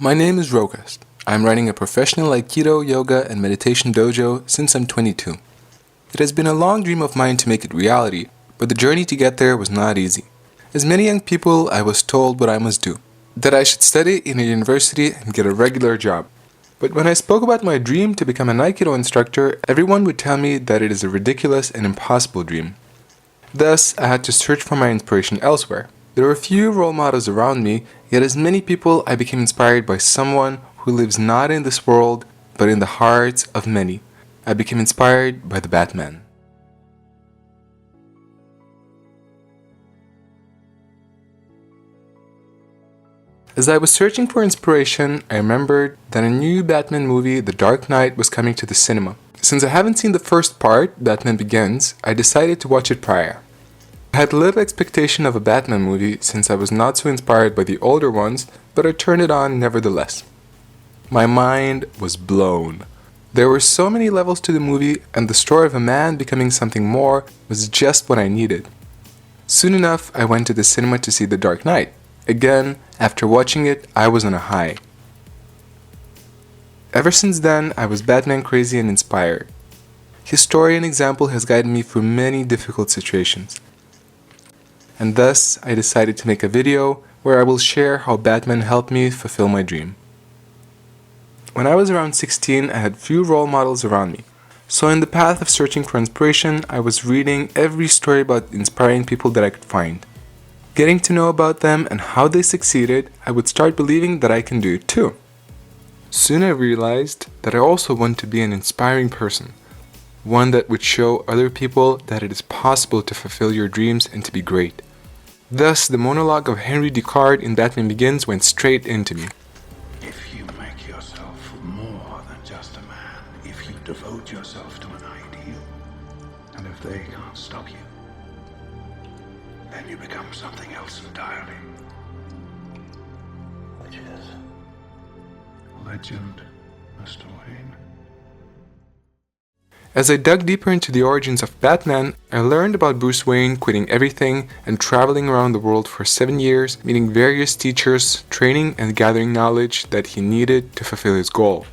My name is Rokas. I'm running a professional Aikido, yoga, and meditation dojo since I'm 22. It has been a long dream of mine to make it reality, but the journey to get there was not easy. As many young people, I was told what I must do, that I should study in a university and get a regular job. But when I spoke about my dream to become an Aikido instructor, everyone would tell me that it is a ridiculous and impossible dream. Thus, I had to search for my inspiration elsewhere. There were few role models around me, yet as many people I became inspired by someone who lives not in this world, but in the hearts of many. I became inspired by the Batman. As I was searching for inspiration, I remembered that a new Batman movie, The Dark Knight, was coming to the cinema. Since I haven't seen the first part, Batman Begins, I decided to watch it prior. I had little expectation of a Batman movie since I was not so inspired by the older ones, but I turned it on nevertheless. My mind was blown. There were so many levels to the movie, and the story of a man becoming something more was just what I needed. Soon enough, I went to the cinema to see The Dark Knight. Again, after watching it, I was on a high. Ever since then, I was Batman crazy and inspired. His story and example has guided me through many difficult situations. And thus, I decided to make a video where I will share how Batman helped me fulfill my dream. When I was around 16, I had few role models around me. So in the path of searching for inspiration, I was reading every story about inspiring people that I could find. Getting to know about them and how they succeeded, I would start believing that I can do it too. Soon I realized that I also want to be an inspiring person. One that would show other people that it is possible to fulfill your dreams and to be great. Thus, the monologue of Henry Descartes in Batman Begins went straight into me. If you make yourself more than just a man, if you devote yourself to an ideal, and if they can't stop you, then you become something else entirely. Which is? Legend, Mr. Wayne. As I dug deeper into the origins of Batman, I learned about Bruce Wayne quitting everything and traveling around the world for 7 years, meeting various teachers, training and gathering knowledge that he needed to fulfill his goal.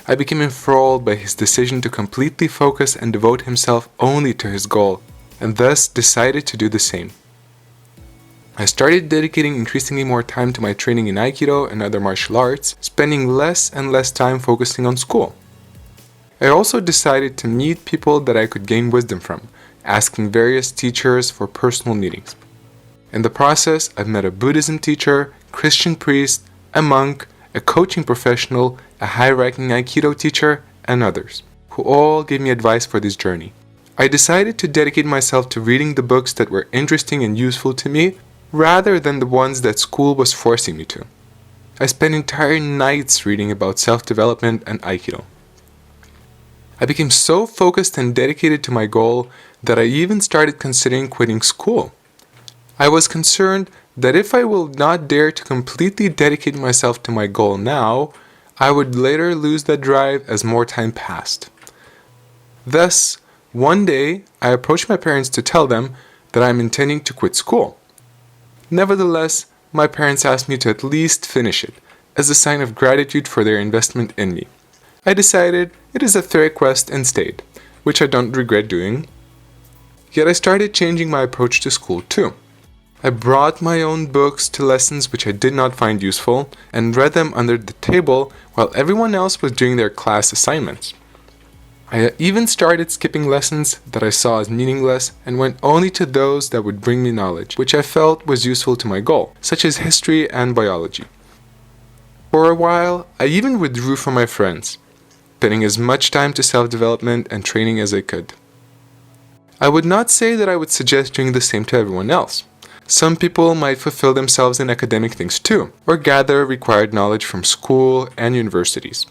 I became enthralled by his decision to completely focus and devote himself only to his goal, and thus decided to do the same. I started dedicating increasingly more time to my training in Aikido and other martial arts, spending less and less time focusing on school. I also decided to meet people that I could gain wisdom from, asking various teachers for personal meetings. In the process, I've met a Buddhism teacher, Christian priest, a monk, a coaching professional, a high-ranking Aikido teacher, and others, who all gave me advice for this journey. I decided to dedicate myself to reading the books that were interesting and useful to me, rather than the ones that school was forcing me to. I spent entire nights reading about self-development and Aikido. I became so focused and dedicated to my goal that I even started considering quitting school. I was concerned that if I will not dare to completely dedicate myself to my goal now, I would later lose that drive as more time passed. Thus, one day, I approached my parents to tell them that I am intending to quit school. Nevertheless, my parents asked me to at least finish it, as a sign of gratitude for their investment in me. I decided it is a fair request and stayed, which I don't regret doing. Yet I started changing my approach to school too. I brought my own books to lessons which I did not find useful and read them under the table while everyone else was doing their class assignments. I even started skipping lessons that I saw as meaningless and went only to those that would bring me knowledge, which I felt was useful to my goal, such as history and biology. For a while, I even withdrew from my friends, spending as much time to self-development and training as I could. I would not say that I would suggest doing the same to everyone else. Some people might fulfill themselves in academic things too, or gather required knowledge from school and universities.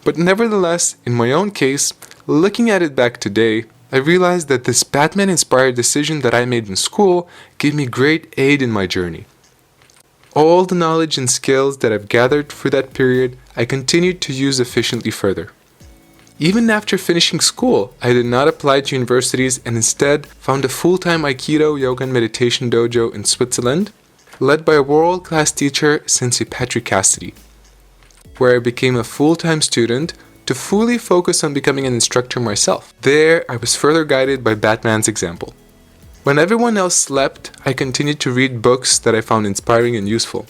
But nevertheless, in my own case, looking at it back today, I realized that this Batman-inspired decision that I made in school gave me great aid in my journey. All the knowledge and skills that I've gathered through that period, I continued to use efficiently further. Even after finishing school, I did not apply to universities and instead found a full-time Aikido, yoga and meditation dojo in Switzerland. led by a world-class teacher, Sensei Cassidy, where I became a full-time student to fully focus on becoming an instructor myself. There, I was further guided by Batman's example. When everyone else slept, I continued to read books that I found inspiring and useful.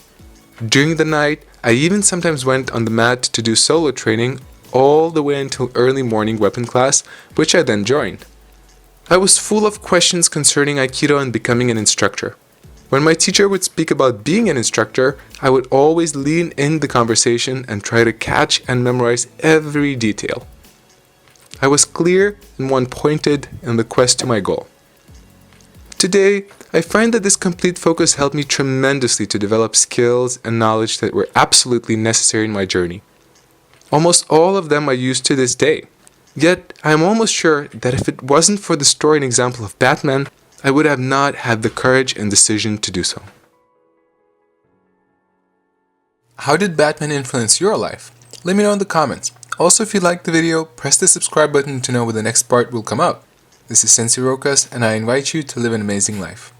During the night, I even sometimes went on the mat to do solo training all the way until early morning weapon class, which I then joined. I was full of questions concerning Aikido and becoming an instructor. When my teacher would speak about being an instructor, I would always lean in the conversation and try to catch and memorize every detail. I was clear and one-pointed in the quest to my goal. Today, I find that this complete focus helped me tremendously to develop skills and knowledge that were absolutely necessary in my journey. Almost all of them I use to this day. Yet, I am almost sure that if it wasn't for the story and example of Batman, I would have not had the courage and decision to do so. How did Batman influence your life? Let me know in the comments. Also, if you liked the video, press the subscribe button to know when the next part will come out. This is Sensei Rokas, and I invite you to live an amazing life.